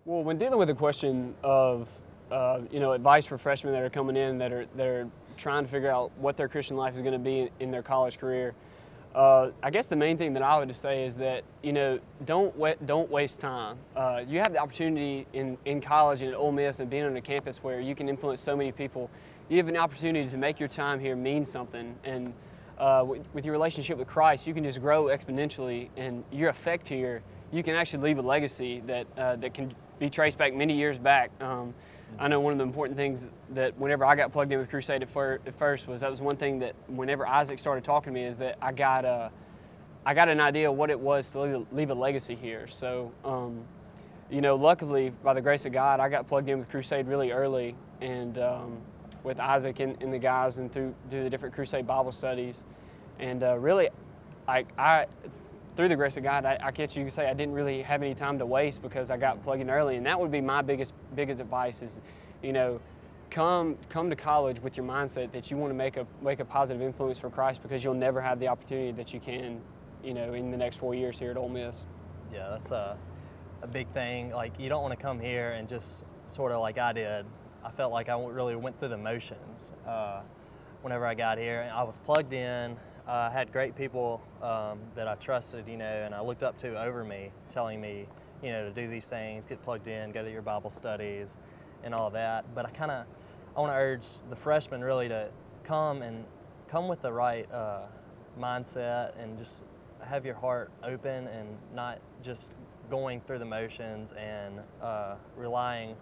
Well, when dealing with the question of advice for freshmen that are coming in that are trying to figure out what their Christian life is going to be in their college career, I guess the main thing that I would say is that don't waste time. You have the opportunity in college and at Ole Miss and being on a campus where you can influence so many people. You have an opportunity to make your time here mean something, and with your relationship with Christ, you can just grow exponentially, and your effect here, you can actually leave a legacy that can be traced back many years back. I know one of the important things that whenever I got plugged in with Crusade at first was that was one thing that whenever Isaac started talking to me is that I got an idea of what it was to leave a legacy here. So, luckily, by the grace of God, I got plugged in with Crusade really early, and with Isaac and the guys, and through the different Crusade Bible studies, and really, I through the grace of God, I guess you could say I didn't really have any time to waste because I got plugged in early, and that would be my biggest advice is, come to college with your mindset that you want to make a positive influence for Christ, because you'll never have the opportunity that you can, in the next 4 years here at Ole Miss. Yeah, that's a big thing. Like, you don't want to come here and just sort of like I did. I felt like I really went through the motions whenever I got here. I was plugged in. I had great people that I trusted, and I looked up to over me, telling me, to do these things, get plugged in, go to your Bible studies, and all that. But I want to urge the freshmen really to come with the right mindset, and just have your heart open and not just going through the motions and relying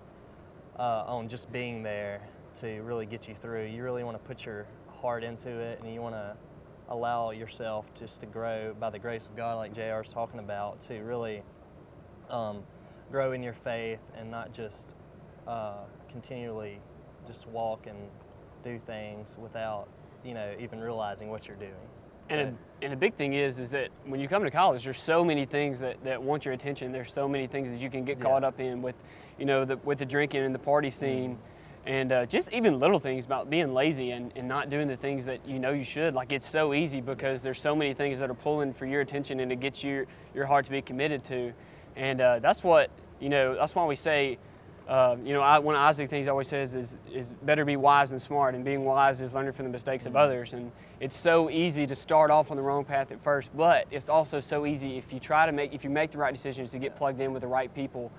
on just being there to really get you through. You really want to put your heart into it, and you want to allow yourself just to grow by the grace of God, like JR is talking about, to really grow in your faith and not just continually just walk and do things without even realizing what you're doing. And a big thing is that when you come to college, there's so many things that want your attention. There's so many things that you can get caught up in with, with the drinking and the party scene. And just even little things about being lazy and not doing the things that you should. Like, it's so easy because there's so many things that are pulling for your attention and to get your heart to be committed to. And that's what, that's why we say, one of Isaac things he always says is better be wise than smart, and being wise is learning from the mistakes of others. And it's so easy to start off on the wrong path at first, but it's also so easy if you make the right decisions to get plugged in with the right people.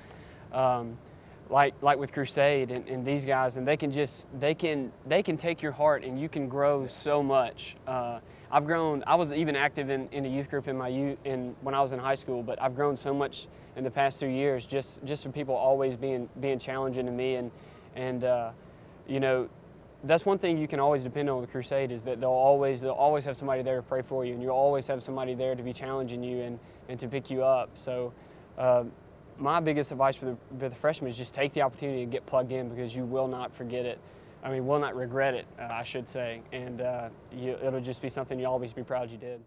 Like with Crusade and these guys, and they can take your heart, and you can grow so much. I've grown. I was even active in a youth group when I was in high school, but I've grown so much in the past 2 years just from people always being challenging to me, and that's one thing you can always depend on with Crusade, is that they'll always have somebody there to pray for you, and you'll always have somebody there to be challenging you and to pick you up. So. My biggest advice for the freshmen is just take the opportunity to get plugged in, because you will not forget it. Will not regret it, I should say. And it'll just be something you'll always be proud you did.